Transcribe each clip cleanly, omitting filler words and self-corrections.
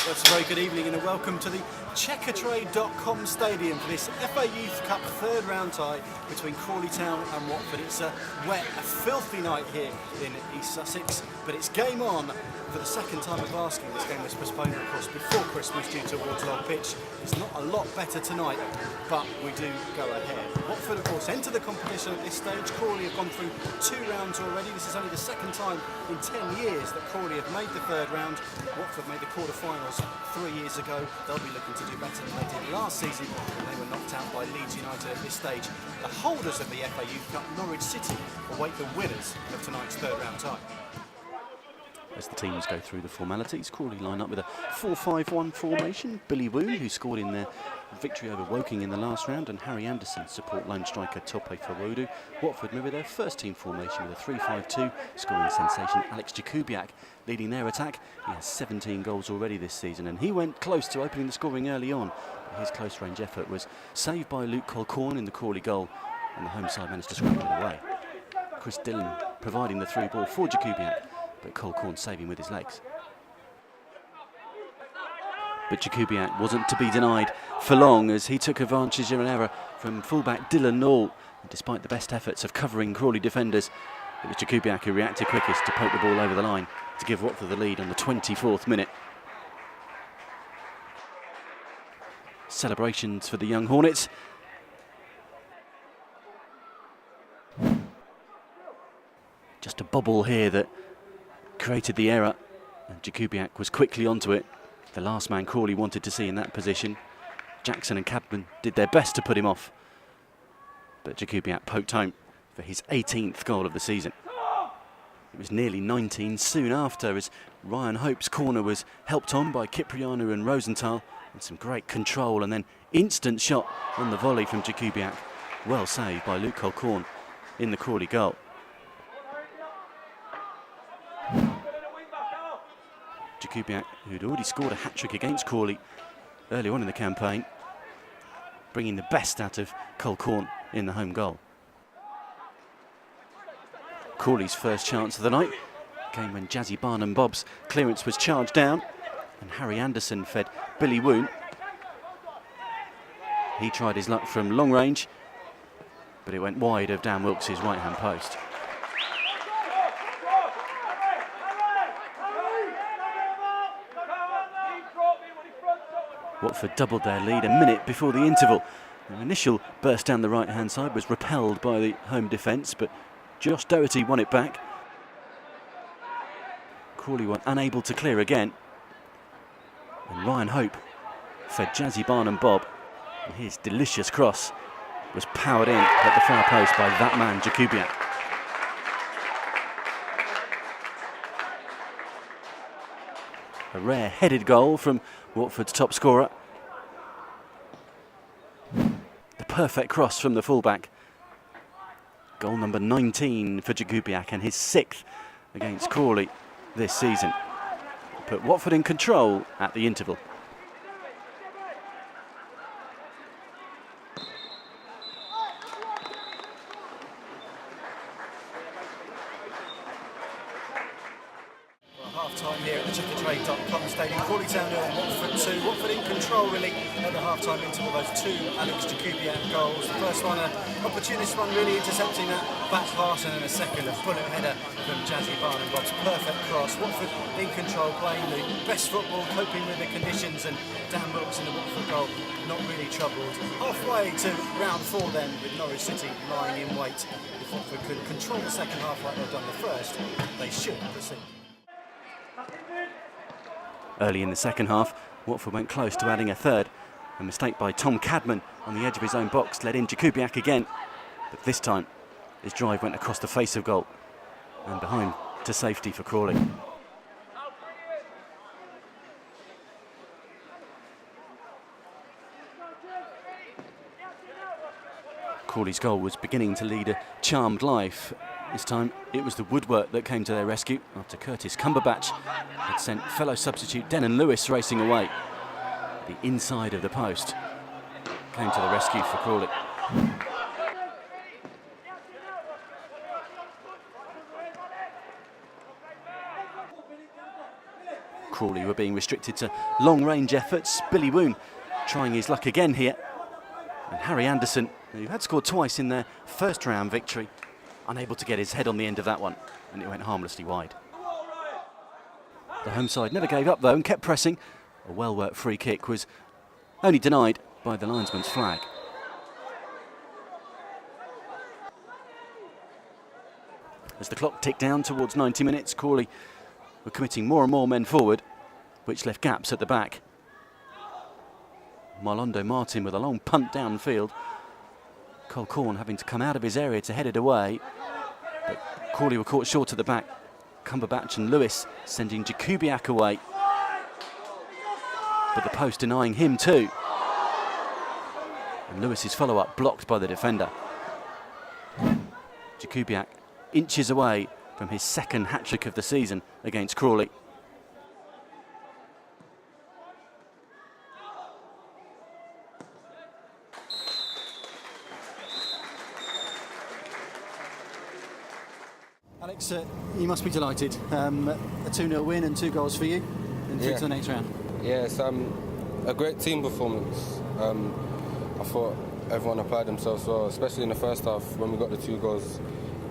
That's a very good evening and a welcome to the Checkertrade.com stadium for this FA Youth Cup third round tie between Crawley Town and Watford. It's a wet, a filthy night here in East Sussex, but it's game on for the second time of asking. This game was postponed, of course, before Christmas due to a waterlogged pitch. It's not a lot better tonight, but we do go ahead. Watford, of course, enter the competition at this stage. Crawley have gone through 2 rounds already. This is only the second time in 10 years that Crawley have made the third round. Watford made the quarter-finals 3 years ago. They'll be looking to do better than they did last season when they were knocked out by Leeds United at this stage. The holders of the FA Youth Cup, Norwich City, await the winners of tonight's third round tie. As the teams go through the formalities, Crawley line up with a 4-5-1 formation. Billy Woon, who scored in their victory over Woking in the last round, and Harry Anderson support lone striker Tope Fawodu. Watford move with their first team formation with a 3-5-2, scoring sensation Alex Jakubiak leading their attack. He has 17 goals already this season, and he went close to opening the scoring early on. But his close range effort was saved by Luke Colquhoun in the Crawley goal, and the home side managed to scramble it away. Chris Dillon providing the through ball for Jakubiak, but Colquhoun saving with his legs. But Jakubiak wasn't to be denied for long as he took advantage of an error from fullback Dylan Nall. And despite the best efforts of covering Crawley defenders, it was Jakubiak who reacted quickest to poke the ball over the line to give Watford the lead on the 24th minute. Celebrations for the young Hornets. Just a bobble here that created the error, and Jakubiak was quickly onto it. The last man Crawley wanted to see in that position. Jackson and Cadman did their best to put him off, but Jakubiak poked home for his 18th goal of the season. It was nearly 19 soon after, as Ryan Hope's corner was helped on by Kiprianu and Rosenthal, and some great control and then instant shot on the volley from Jakubiak, well saved by Luke Colquhoun in the Crawley goal. Jakubiak, who'd already scored a hat-trick against Crawley early on in the campaign, bringing the best out of Colquhoun in the home goal. Crawley's first chance of the night came when Jazzy Barnum-Bob's clearance was charged down, and Harry Anderson fed Billy Woon. He tried his luck from long range, but it went wide of Dan Wilkes' right-hand post. Watford doubled their lead a minute before the interval. An initial burst down the right-hand side was repelled by the home defence, but Josh Doherty won it back. Crawley were unable to clear again, and Ryan Hope fed Jazzy Barnum-Bob, and his delicious cross was powered in at the far post by that man, Jakubiak. A rare headed goal from Watford's top scorer. The perfect cross from the fullback. Goal number 19 for Jakubiak, and his 6th against Crawley this season. Put Watford in control at the interval. Half-time here at the Checkertrade.com stadium. Crawley Town 0, Watford 2. Watford in control really at the half-time interval. Those 2 Alex Jakubiak goals. The first one, an opportunist one, really intercepting that back pass, and then a second, a bullet header from Jazzy Barnum-Bob's perfect cross. Watford in control, playing the best football, coping with the conditions, and Dan Wilkes in the Watford goal not really troubled. Halfway to round 4 then, with Norwich City lying in wait. If Watford could control the second half like they've done the first, they should proceed. Early in the second half, Watford went close to adding a third. A mistake by Tom Cadman on the edge of his own box led in Jakubiak again. But this time, his drive went across the face of goal and behind to safety for Crawley. Crawley's goal was beginning to lead a charmed life. This time it was the woodwork that came to their rescue after Curtis Cumberbatch had sent fellow substitute Denon Lewis racing away. The inside of the post came to the rescue for Crawley. Crawley were being restricted to long-range efforts. Billy Woon trying his luck again here. And Harry Anderson, who had scored twice in their first round victory, unable to get his head on the end of that one, and it went harmlessly wide. The home side never gave up though and kept pressing. A well-worked free kick was only denied by the linesman's flag. As the clock ticked down towards 90 minutes, Crawley were committing more and more men forward, which left gaps at the back. Marlondo Martin with a long punt downfield. Cole Corn having to come out of his area to head it away. But Crawley were caught short at the back. Cumberbatch and Lewis sending Jakubiak away. But the post denying him too. And Lewis's follow-up blocked by the defender. Jakubiak inches away from his second hat-trick of the season against Crawley. Alex, you must be delighted. A 2-0 win and 2 goals for you and through to the next round. Yeah, it's a great team performance. I thought everyone applied themselves well, especially in the first half when we got the 2 goals.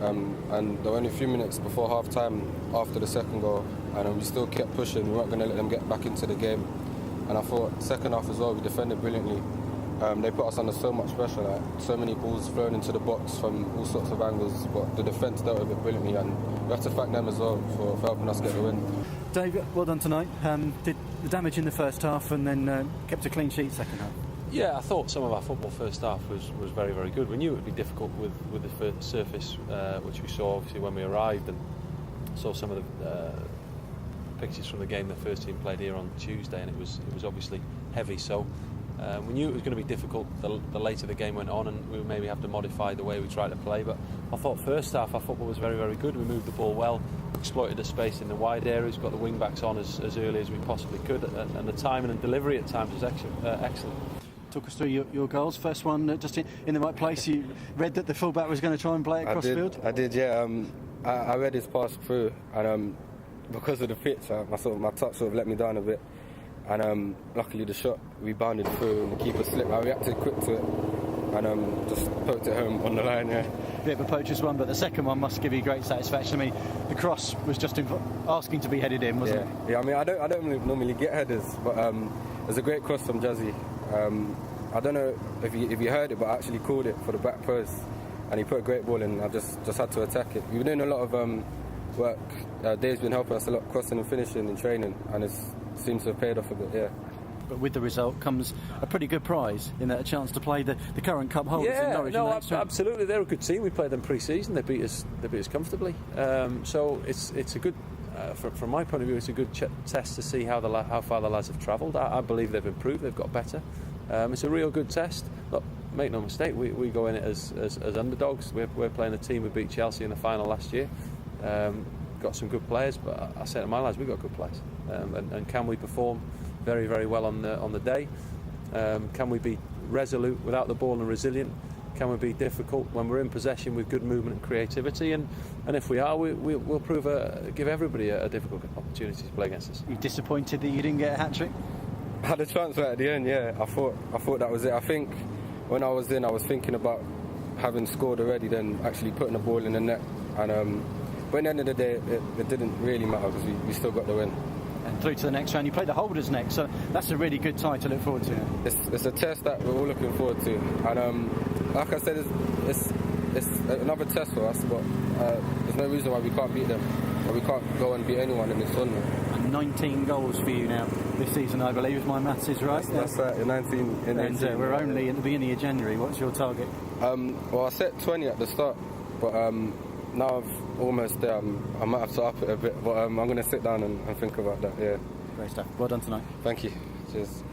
And there were only a few minutes before half-time after the second goal, and we still kept pushing. We weren't going to let them get back into the game. And I thought second half as well, we defended brilliantly. They put us under so much pressure, like so many balls thrown into the box from all sorts of angles, but the defence dealt with it brilliantly, and we have to thank them as well for helping us get the win. Dave, well done tonight. Did the damage in the first half and then kept a clean sheet second half? Yeah, I thought some of our football first half was very, very good. We knew it would be difficult with the first surface, which we saw obviously when we arrived, and saw some of the pictures from the game the first team played here on Tuesday, and it was obviously heavy. So we knew it was going to be difficult the later the game went on, and we would maybe have to modify the way we tried to play. But I thought first half our football was very, very good. We moved the ball well, exploited the space in the wide areas, got the wing backs on as early as we possibly could, and the timing and delivery at times was excellent. Talk us through your goals. First one, just in the right place. You read that the fullback was going to try and play it across the field? I did, yeah. I read his pass through, and because of the pitch, my touch sort of let me down a bit. And luckily the shot rebounded through and the keeper slipped. I reacted quick to it and just poked it home on the line, yeah. Bit of a poacher's one, but the second one must give you great satisfaction. I mean, the cross was just asking to be headed in, wasn't it? Yeah, I mean, I don't normally get headers, but it was a great cross from Jazzy. I don't know if you heard it, but I actually called it for the back post, and he put a great ball in. I just had to attack it. We've been doing a lot of work. Dave's been helping us a lot, crossing and finishing in training, and it seems to have paid off a bit, yeah. But with the result comes a pretty good prize in that, a chance to play the current cup holders in Norwich. No, absolutely. They're a good team. We played them pre-season. They beat us comfortably. So it's a good. From my point of view, it's a good test to see how far the lads have travelled. I believe they've improved. They've got better. It's a real good test. Look, make no mistake, we go in it as underdogs. We're playing a team who beat Chelsea in the final last year. Got some good players, but I say to my lads, we've got good players. And can we perform very, very well on the day? Can we be resolute without the ball and resilient? Can we be difficult when we're in possession with good movement and creativity? And if we are, we'll give everybody a difficult opportunity to play against us. Are you disappointed that you didn't get a hat-trick? I had a chance right at the end, yeah. I thought that was it. I think when I was in, I was thinking about having scored already, then actually putting the ball in the net. And but at the end of the day, it didn't really matter because we still got the win. And through to the next round, you play the holders next, so that's a really good tie to look forward to. It's a test that we're all looking forward to, and like I said, it's another test for us, but there's no reason why we can't beat them, or we can't go and beat anyone in this tournament. And 19 goals for you now this season, I believe, if my maths is right. That's right, 19 in 18. And we're only at the beginning of January. What's your target? Well, I set 20 at the start, but now I've almost there. I might have to up it a bit, but I'm going to sit down and think about that, yeah. Great stuff. Well done tonight. Thank you. Cheers.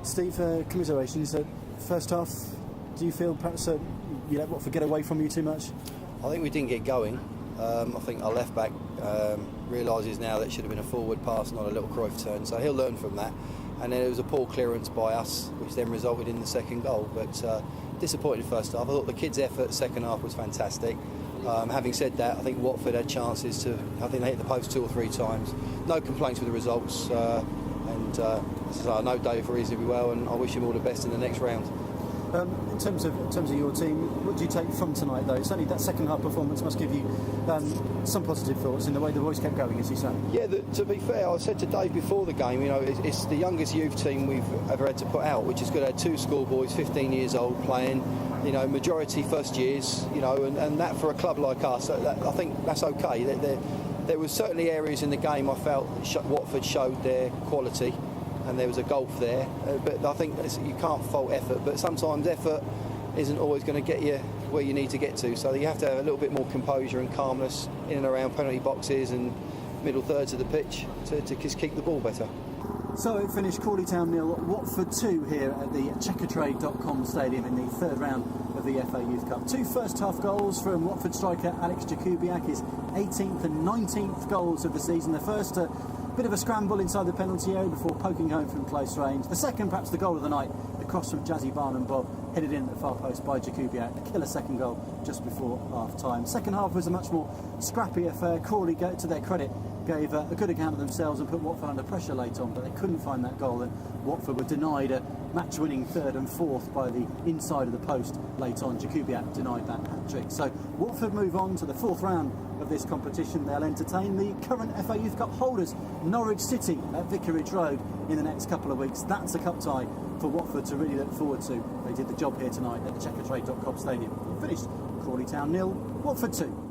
Steve, commiserations. First half, do you feel perhaps you let Watford get away from you too much? I think we didn't get going. I think our left back realises now that it should have been a forward pass, not a little Cruyff turn, so he'll learn from that. And then it was a poor clearance by us, which then resulted in the second goal. But disappointed first half. I thought the kids' effort second half was fantastic. Having said that, I think Watford had chances to. I think they hit the post 2 or 3 times. No complaints with the results, and as I say, I know Dave reasonably well, and I wish him all the best in the next round. In terms of your team, what do you take from tonight, though? Certainly that second half performance must give you some positive thoughts in the way the boys kept going, as you say. Yeah, to be fair, I said to Dave before the game, it's the youngest youth team we've ever had to put out, which is good. Had 2 schoolboys, 15 years old, playing. Majority first years. And that for a club like us, I think that's okay. There was certainly areas in the game I felt Watford showed their quality. And there was a gulf there, but I think you can't fault effort, but sometimes effort isn't always going to get you where you need to get to, so you have to have a little bit more composure and calmness in and around penalty boxes and middle thirds of the pitch to just keep the ball better. So it finished Crawley Town 0, Watford 2 here at the Checkatrade.com Stadium in the third round of the FA Youth Cup. 2 first-half goals from Watford striker Alex Jakubiak, his 18th and 19th goals of the season. The first, a bit of a scramble inside the penalty area before poking home from close range. The second, perhaps the goal of the night, the cross from Jazzy Barnum-Bob, headed in at the far post by Jakubiak. A killer second goal just before half-time. Second half was a much more scrappy affair. Crawley, to their credit, gave a good account of themselves and put Watford under pressure late on, but they couldn't find that goal, and Watford were denied a match-winning third and fourth by the inside of the post late on. Jakubiak denied that hat-trick. So Watford move on to the fourth round of this competition. They'll entertain the current FA Youth Cup holders, Norwich City, at Vicarage Road in the next couple of weeks. That's a cup tie for Watford to really look forward to. They did the job here tonight at the Checkatrade.com Stadium. Finished Crawley Town 0, Watford 2.